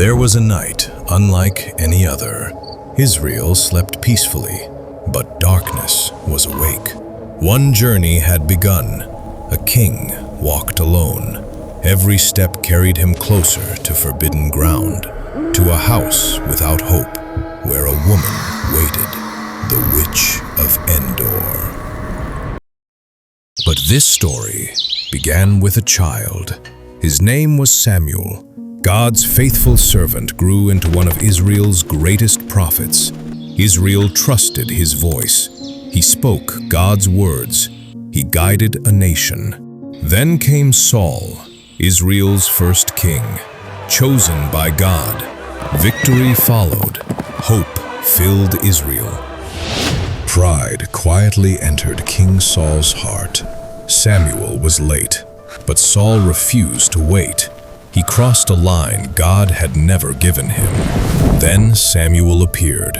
There was a night unlike any other. Israel slept peacefully, but darkness was awake. One journey had begun. A king walked alone. Every step carried him closer to forbidden ground, to a house without hope, where a woman waited, the Witch of Endor. But this story began with a child. His name was Samuel. God's faithful servant grew into one of Israel's greatest prophets. Israel trusted his voice. He spoke God's words. He guided a nation. Then came Saul, Israel's first king, chosen by God. Victory followed. Hope filled Israel. Pride quietly entered King Saul's heart. Samuel was late, but Saul refused to wait. He crossed a line God had never given him. Then Samuel appeared.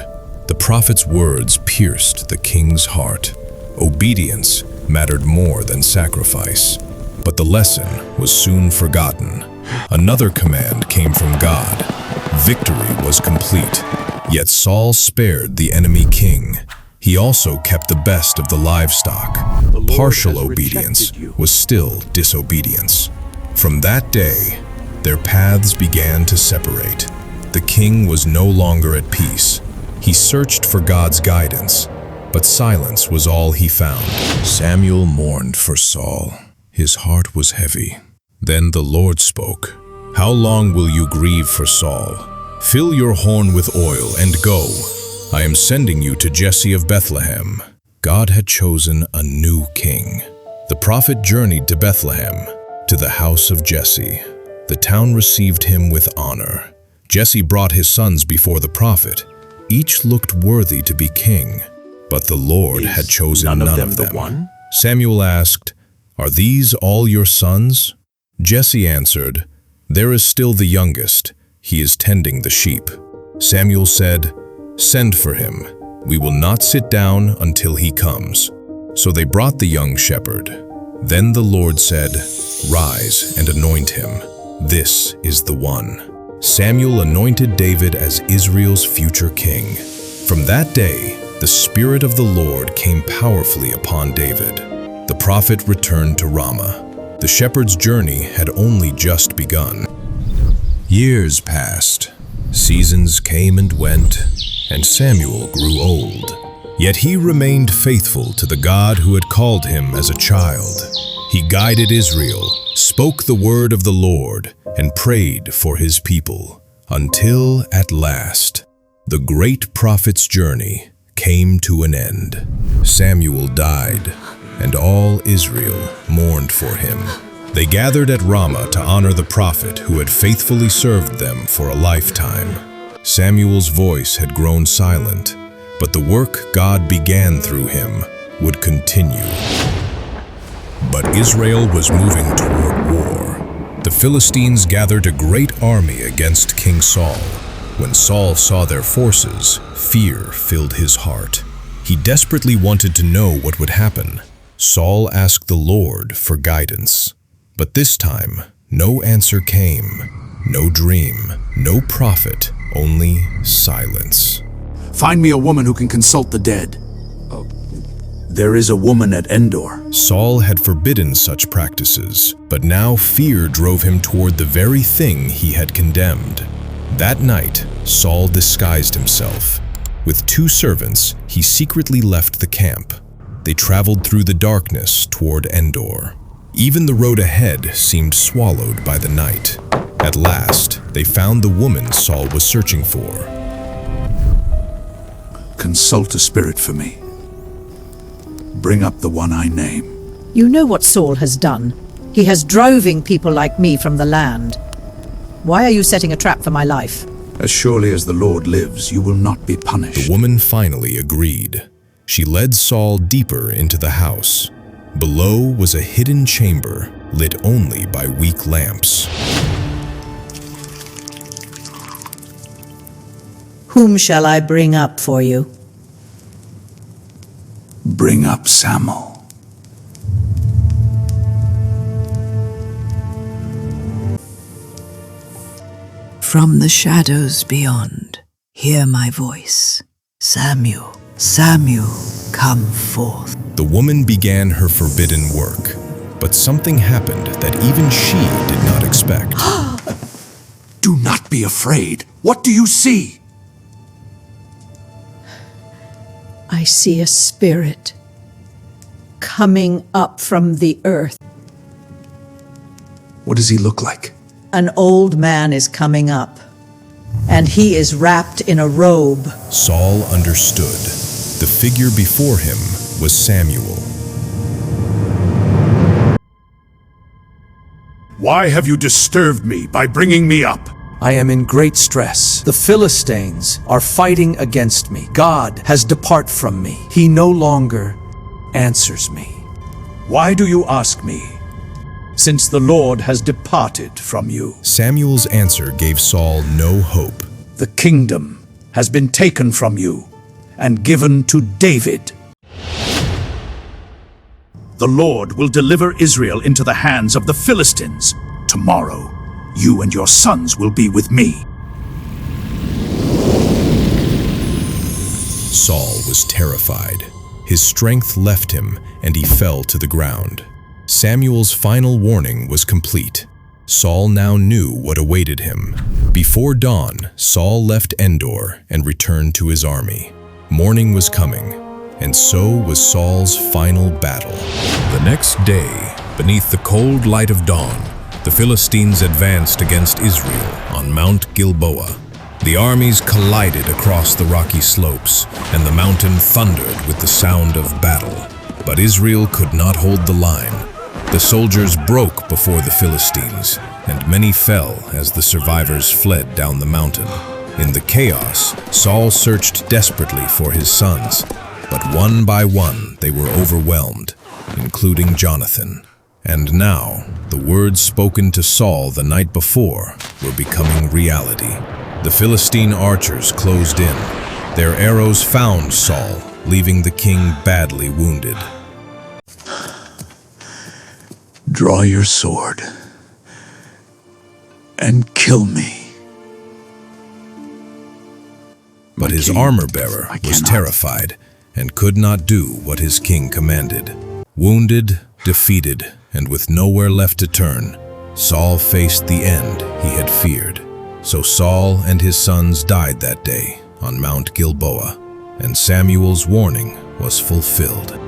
The prophet's words pierced the king's heart. Obedience mattered more than sacrifice. But the lesson was soon forgotten. Another command came from God. Victory was complete. Yet Saul spared the enemy king. He also kept the best of the livestock. Partial obedience was still disobedience. From that day, their paths began to separate. The king was no longer at peace. He searched for God's guidance, but silence was all he found. Samuel mourned for Saul. His heart was heavy. Then the Lord spoke. "How long will you grieve for Saul? Fill your horn with oil and go. I am sending you to Jesse of Bethlehem." God had chosen a new king. The prophet journeyed to Bethlehem, to the house of Jesse. The town received him with honor. Jesse brought his sons before the prophet. Each looked worthy to be king, but the Lord had chosen none of them. Samuel asked, "Are these all your sons?" Jesse answered, "There is still the youngest. He is tending the sheep." Samuel said, "Send for him. We will not sit down until he comes." So they brought the young shepherd. Then the Lord said, "Rise and anoint him. This is the one." Samuel anointed David as Israel's future king. From that day, the Spirit of the Lord came powerfully upon David. The prophet returned to Ramah. The shepherd's journey had only just begun. Years passed. Seasons came and went, and Samuel grew old. Yet he remained faithful to the God who had called him as a child. He guided Israel, spoke the word of the Lord, and prayed for his people, until at last, the great prophet's journey came to an end. Samuel died, and all Israel mourned for him. They gathered at Ramah to honor the prophet who had faithfully served them for a lifetime. Samuel's voice had grown silent, but the work God began through him would continue. But Israel was moving toward war. The Philistines gathered a great army against King Saul. When Saul saw their forces, fear filled his heart. He desperately wanted to know what would happen. Saul asked the Lord for guidance. But this time, no answer came. No dream, no prophet, only silence. "Find me a woman who can consult the dead." "There is a woman at Endor." Saul had forbidden such practices, but now fear drove him toward the very thing he had condemned. That night, Saul disguised himself. With 2 servants, he secretly left the camp. They traveled through the darkness toward Endor. Even the road ahead seemed swallowed by the night. At last, they found the woman Saul was searching for. "Consult a spirit for me. Bring up the one I name." You know what Saul has done. He has droving people like me from the land. Why are you setting a trap for my life? "As surely as the Lord lives, you will not be punished." The woman finally agreed. She led Saul deeper into the house. Below was a hidden chamber, lit only by weak lamps. Whom shall I bring up for you? "Bring up Samuel." From the shadows beyond, hear my voice. Samuel, Samuel, come forth. The woman began her forbidden work, but something happened that even she did not expect. Do not be afraid. What do you see? I see a spirit coming up from the earth. What does he look like? An old man is coming up, and he is wrapped in a robe. Saul understood. The figure before him was Samuel. Why have you disturbed me by bringing me up? I am in great stress. The Philistines are fighting against me. God has departed from me. He no longer answers me. Why do you ask me? Since the Lord has departed from you. Samuel's answer gave Saul no hope. The kingdom has been taken from you and given to David. The Lord will deliver Israel into the hands of the Philistines. Tomorrow, you and your sons will be with me. Saul was terrified. His strength left him, and he fell to the ground. Samuel's final warning was complete. Saul now knew what awaited him. Before dawn, Saul left Endor and returned to his army. Morning was coming, and so was Saul's final battle. The next day, beneath the cold light of dawn, the Philistines advanced against Israel on Mount Gilboa. The armies collided across the rocky slopes, and the mountain thundered with the sound of battle. But Israel could not hold the line. The soldiers broke before the Philistines, and many fell as the survivors fled down the mountain. In the chaos, Saul searched desperately for his sons, but one by one they were overwhelmed, including Jonathan. And now, the words spoken to Saul the night before were becoming reality. The Philistine archers closed in. Their arrows found Saul, leaving the king badly wounded. Draw your sword and kill me. But his king, armor-bearer I was cannot. terrified and could not do what his king commanded. Wounded, defeated, and with nowhere left to turn, Saul faced the end he had feared. So Saul and his sons died that day on Mount Gilboa, and Samuel's warning was fulfilled.